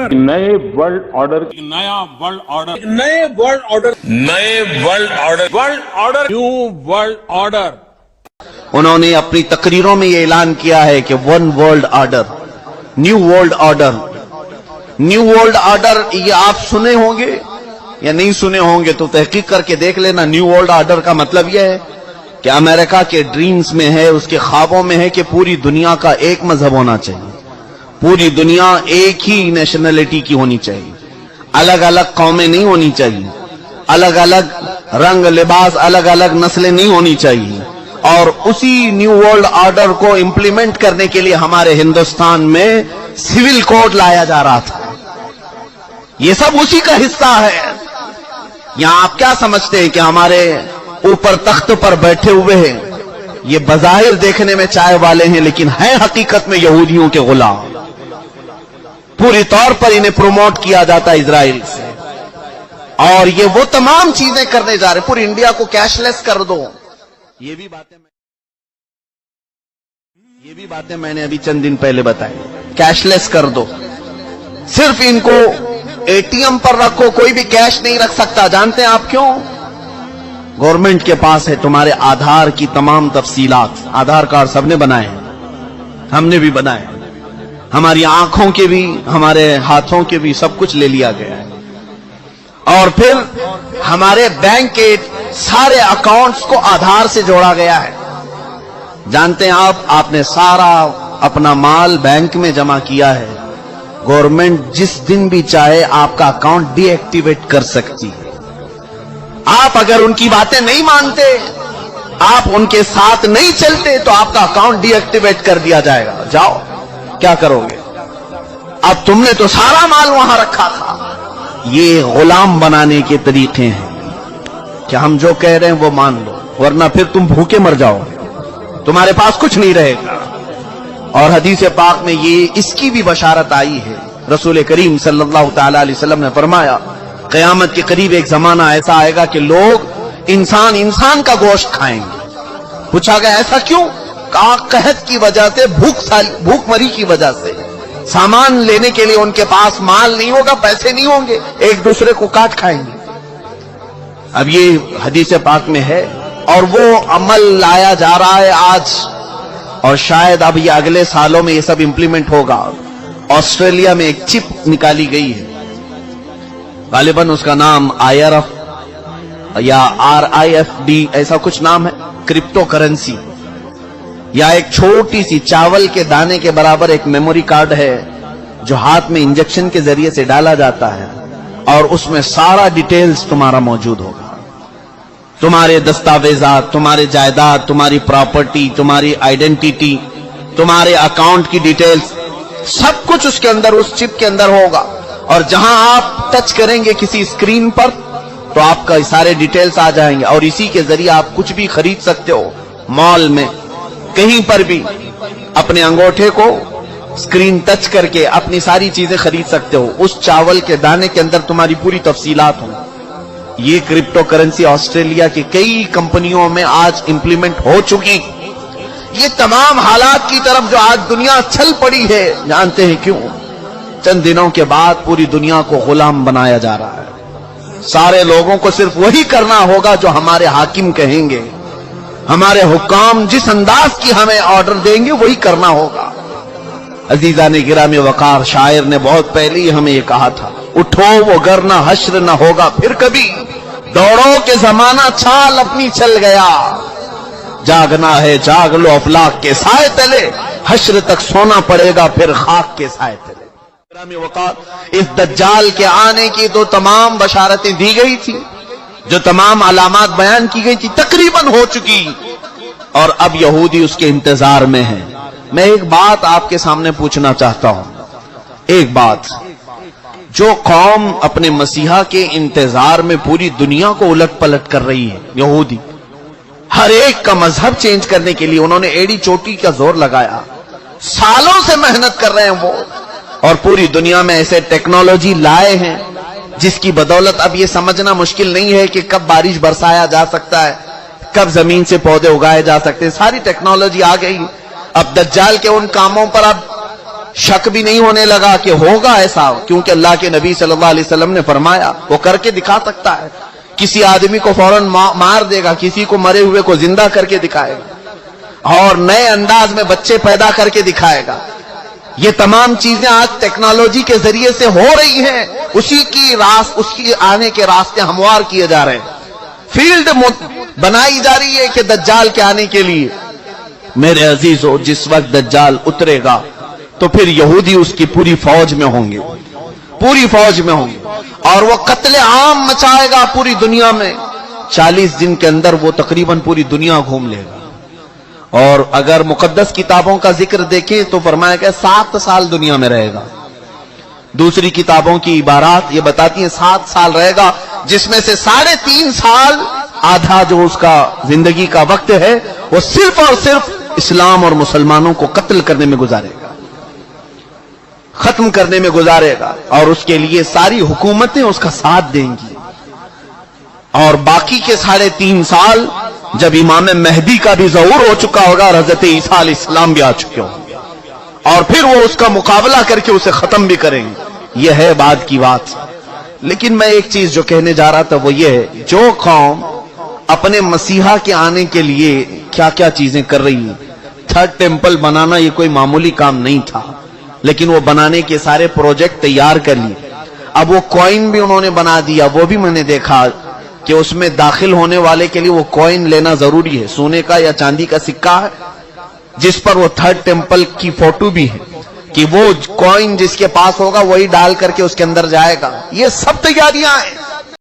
Order, नए world order, नया world order, नए वर्ल्ड ऑर्डर, नए world order, world order, new world order. उन्होंने अपनी तकरीरों में ये ऐलान किया है कि one world order, new world order. New world order ये आप सुने होंगे या नहीं सुने होंगे तो तहकीक करके देख लेना। न्यू वर्ल्ड ऑर्डर का मतलब यह है कि अमेरिका के ड्रीम्स में है, उसके ख्वाबों में है कि पूरी दुनिया का एक मजहब होना चाहिए, पूरी दुनिया एक ही नेशनलिटी की होनी चाहिए, अलग अलग कौमें नहीं होनी चाहिए, अलग अलग रंग लिबास, अलग अलग नस्लें नहीं होनी चाहिए। और उसी न्यू वर्ल्ड ऑर्डर को इंप्लीमेंट करने के लिए हमारे हिंदुस्तान में सिविल कोड लाया जा रहा था। ये सब उसी का हिस्सा है। यहां आप क्या समझते हैं कि हमारे ऊपर तख्त पर बैठे हुए हैं, ये बज़ाहिर देखने में चाय वाले हैं लेकिन हैं हकीकत में यहूदियों के गुलाम। पूरी तौर पर इन्हें प्रमोट किया जाता है इजराइल से, और ये वो तमाम चीजें करने जा रहे। पूरी इंडिया को कैशलेस कर दो, ये भी बातें मैंने अभी चंद दिन पहले बताई। कैशलेस कर दो, सिर्फ इनको एटीएम पर रखो, कोई भी कैश नहीं रख सकता। जानते हैं आप क्यों? गवर्नमेंट के पास है तुम्हारे आधार की तमाम तफसीलात। आधार कार्ड सबने बनाए हैं, हमने भी बनाए, हमारी आंखों के भी, हमारे हाथों के भी, सब कुछ ले लिया गया है। और फिर हमारे बैंक के सारे अकाउंट्स को आधार से जोड़ा गया है। जानते हैं आप, आपने सारा अपना माल बैंक में जमा किया है, गवर्नमेंट जिस दिन भी चाहे आपका अकाउंट डीएक्टिवेट कर सकती है। आप अगर उनकी बातें नहीं मानते, आप उनके साथ नहीं चलते, तो आपका अकाउंट डीएक्टिवेट कर दिया जाएगा। जाओ, क्या करोगे? अब तुमने तो सारा माल वहां रखा था। ये गुलाम बनाने के तरीके हैं कि हम जो कह रहे हैं वो मान लो, वरना फिर तुम भूखे मर जाओगे, तुम्हारे पास कुछ नहीं रहेगा। और हदीस पाक में ये इसकी भी बशारत आई है। रसूल करीम सल्लल्लाहु तआला अलैहि वसल्लम ने फरमाया, क़यामत के करीब एक जमाना ऐसा आएगा कि लोग इंसान का गोश्त खाएंगे। पूछा गया ऐसा क्यों? कहा कहत की वजह से, भूखमरी की वजह से। सामान लेने के लिए उनके पास माल नहीं होगा, पैसे नहीं होंगे, एक दूसरे को काट खाएंगे। अब ये हदीस पाक में है और वो अमल लाया जा रहा है आज, और शायद अब ये अगले सालों में ये सब इंप्लीमेंट होगा। ऑस्ट्रेलिया में एक चिप निकाली गई है, गालिबन उसका नाम IRF या RIFD ऐसा कुछ नाम है, क्रिप्टो करेंसी। या एक छोटी सी चावल के दाने के बराबर एक मेमोरी कार्ड है जो हाथ में इंजेक्शन के जरिए से डाला जाता है, और उसमें सारा डिटेल्स तुम्हारा मौजूद होगा। तुम्हारे दस्तावेजात, तुम्हारे जायदाद, तुम्हारी प्रॉपर्टी, तुम्हारी आइडेंटिटी, तुम्हारे अकाउंट की डिटेल्स, सब कुछ उसके अंदर, उस चिप के अंदर होगा। और जहां आप टच करेंगे किसी स्क्रीन पर तो आपका सारे डिटेल्स आ जाएंगे, और इसी के जरिए आप कुछ भी खरीद सकते हो। मॉल में कहीं पर भी अपने अंगूठे को स्क्रीन टच करके अपनी सारी चीजें खरीद सकते हो। उस चावल के दाने के अंदर तुम्हारी पूरी तफसीलात हों। ये क्रिप्टो करेंसी ऑस्ट्रेलिया की कई कंपनियों में आज इंप्लीमेंट हो चुकी। ये तमाम हालात की तरफ जो आज दुनिया चल पड़ी है, जानते हैं क्यों? चंद दिनों के बाद पूरी दुनिया को गुलाम बनाया जा रहा है। सारे लोगों को सिर्फ वही करना होगा जो हमारे हाकिम कहेंगे, हमारे हुक्काम जिस अंदाज की हमें ऑर्डर देंगे वही करना होगा। अजीजाने गिरामी वकार, शायर ने बहुत पहले ही हमें ये कहा था, उठो वो गर ना हश्र ना होगा फिर कभी, दौड़ो के जमाना चाल अपनी चल गया, जागना है जाग लो अफलाक के साए तले, हश्र तक सोना पड़ेगा फिर खाक के साए तले। गिरामी वकार, इस दज्जाल के आने की तो तमाम बशारतें दी गई थी, जो तमाम अलामात बयान की गई थी, तकरीबन हो चुकी, और अब यहूदी उसके इंतजार में है। मैं एक बात आपके सामने पूछना चाहता हूं, एक बात, जो कौम अपने मसीहा के इंतजार में पूरी दुनिया को उलट पलट कर रही है, यहूदी, हर एक का मजहब चेंज करने के लिए उन्होंने एड़ी चोटी का जोर लगाया, सालों से मेहनत कर रहे हैं वो, और पूरी दुनिया में ऐसे टेक्नोलॉजी लाए हैं जिसकी बदौलत अब ये समझना मुश्किल नहीं है कि कब बारिश बरसाया जा सकता है, कब जमीन से पौधे उगाए जा सकते हैं। सारी टेक्नोलॉजी आ गई। अब दज्जाल के उन कामों पर अब शक भी नहीं होने लगा कि होगा ऐसा, क्योंकि अल्लाह के नबी सल्लल्लाहु अलैहि वसल्लम ने फरमाया, वो करके दिखा सकता है। किसी आदमी को फौरन मार देगा, किसी को मरे हुए को जिंदा करके दिखाएगा, और नए अंदाज में बच्चे पैदा करके दिखाएगा। ये तमाम चीजें आज टेक्नोलॉजी के जरिए से हो रही हैं, उसकी आने के रास्ते हमवार किए जा रहे हैं। फील्ड बनाई जा रही है कि दज्जाल के आने के लिए। मेरे अजीजों, जिस वक्त दज्जाल उतरेगा तो फिर यहूदी उसकी पूरी फौज में होंगे, पूरी फौज में होंगे, और वो कत्ले आम मचाएगा पूरी दुनिया में। 40 दिन के अंदर वो तकरीबन पूरी दुनिया घूम लेगा। और अगर मुकद्दस किताबों का जिक्र देखें तो फरमाया कि 7 साल दुनिया में रहेगा। दूसरी किताबों की इबारात ये बताती हैं 7 साल रहेगा, जिसमें से 3.5 साल, आधा जो उसका जिंदगी का वक्त है, वो सिर्फ और सिर्फ इस्लाम और मुसलमानों को कत्ल करने में गुजारेगा, खत्म करने में गुजारेगा, और उसके लिए सारी हुकूमतें उसका साथ देंगी। और बाकी के 3.5 साल जब इमाम मेहदी का भी ज़हूर हो चुका होगा और हजरत ईसा अलैहिस्सलाम भी आ चुके होंगे, और फिर वो उसका मुकाबला करके उसे खत्म भी करेंगे। यह है बाद की बात। लेकिन मैं एक चीज जो कहने जा रहा था वो ये है, जो कौम अपने मसीहा के आने के लिए क्या क्या चीजें कर रही है। 3rd टेम्पल बनाना ये कोई मामूली काम नहीं था, लेकिन वो बनाने के सारे प्रोजेक्ट तैयार कर लिए। अब वो कॉइन भी उन्होंने बना दिया, वो भी मैंने देखा कि उसमें दाखिल होने वाले के लिए वो कॉइन लेना जरूरी है, सोने का या चांदी का सिक्का है, जिस पर वो 3rd टेम्पल की फोटो भी है, कि वो कॉइन जिसके पास होगा वही डाल करके उसके अंदर जाएगा। ये सब तैयारियां हैं।